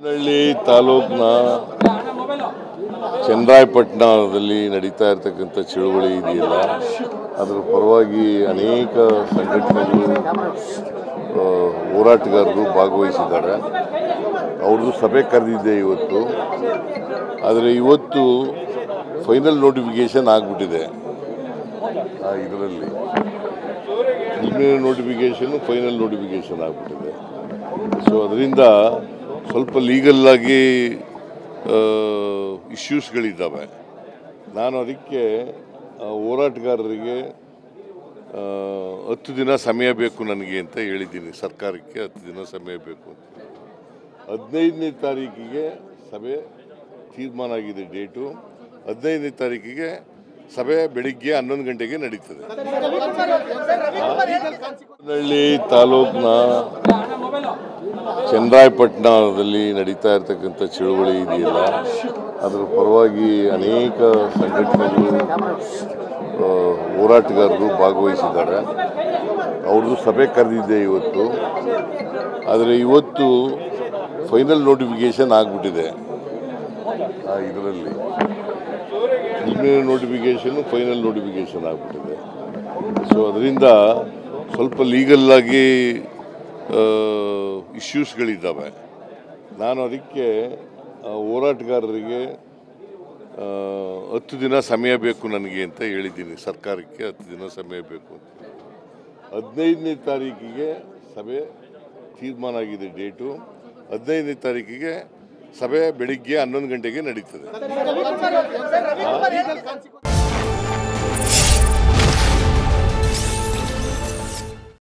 ಹಳ್ಳಿ ತಾಲೂಕಿನ ಚನ್ನರಾಯಪಟ್ಟಣದಲ್ಲಿ ನಡೀತಾ ಇರತಕ್ಕಂಥ ಚಳುವಳಿ ಇದೆಯಲ್ಲ, ಅದರ ಪರವಾಗಿ ಅನೇಕ ಸಂಘಟನೆಗಳು, ಹೋರಾಟಗಾರರು ಭಾಗವಹಿಸಿದ್ದಾರೆ. ಅವ್ರದ್ದು ಸಭೆ ಕರೆದಿದ್ದೆ ಇವತ್ತು. ಆದರೆ ಇವತ್ತು ಫೈನಲ್ ನೋಟಿಫಿಕೇಶನ್ ಆಗಿಬಿಟ್ಟಿದೆ. ಇದರಲ್ಲಿ ನೋಟಿಫಿಕೇಶನ್ ಫೈನಲ್ ನೋಟಿಫಿಕೇಶನ್ ಆಗಿಬಿಟ್ಟಿದೆ. ಸೊ ಅದರಿಂದ ಸ್ವಲ್ಪ ಲೀಗಲ್ ಆಗಿ ಇಶ್ಯೂಸ್ಗಳಿದ್ದಾವೆ. ನಾನು ಅದಕ್ಕೆ ಹೋರಾಟಗಾರರಿಗೆ 10 ದಿನ ಸಮಯ ಬೇಕು ನನಗೆ ಅಂತ ಹೇಳಿದ್ದೀನಿ. ಸರ್ಕಾರಕ್ಕೆ 10 ದಿನ ಸಮಯ ಬೇಕು ಅಂತ. 15ನೇ ತಾರೀಕಿಗೆ ಸಭೆ ತೀರ್ಮಾನ ಆಗಿದೆ. ಡೇಟು 15ನೇ ತಾರೀಕಿಗೆ ಸಭೆ ಬೆಳಿಗ್ಗೆ 11 ಗಂಟೆಗೆ ನಡೀತದೆ. ಹಳ್ಳಿ ತಾಲೂಕಿನ ಚನ್ನರಾಯಪಟ್ಟಣದಲ್ಲಿ ನಡೀತಾ ಇರತಕ್ಕಂಥ ಚಳುವಳಿ ಇದೆಯಲ್ಲ, ಅದರ ಪರವಾಗಿ ಅನೇಕ ಸಂಘಟನೆಗಳು, ಹೋರಾಟಗಾರರು ಭಾಗವಹಿಸಿದ್ದಾರೆ. ಅವ್ರದ್ದು ಸಭೆ ಕರೆದಿದ್ದೆ ಇವತ್ತು. ಆದರೆ ಇವತ್ತು ಫೈನಲ್ ನೋಟಿಫಿಕೇಶನ್ ಆಗಿಬಿಟ್ಟಿದೆ. ಇದರಲ್ಲಿ ನೋಟಿಫಿಕೇಶನ್ ಫೈನಲ್ ನೋಟಿಫಿಕೇಶನ್ ಆಗಿಬಿಟ್ಟಿದೆ. ಸೊ ಅದರಿಂದ ಸ್ವಲ್ಪ ಲೀಗಲ್ ಆಗಿ ಇಶ್ಯೂಸ್ಗಳಿದ್ದಾವೆ. ನಾನು ಅದಕ್ಕೆ ಹೋರಾಟಗಾರರಿಗೆ 10 ದಿನ ಸಮಯ ಬೇಕು ನನಗೆ ಅಂತ ಹೇಳಿದ್ದೀನಿ. ಸರ್ಕಾರಕ್ಕೆ 10 ದಿನ ಸಮಯ ಬೇಕು ಅಂತ. 15ನೇ ತಾರೀಕಿಗೆ ಸಭೆ ತೀರ್ಮಾನ ಆಗಿದೆ. ಡೇಟು 15ನೇ ತಾರೀಕಿಗೆ ಸಭೆ ಬೆಳಿಗ್ಗೆ 11 ಗಂಟೆಗೆ ನಡೀತದೆ.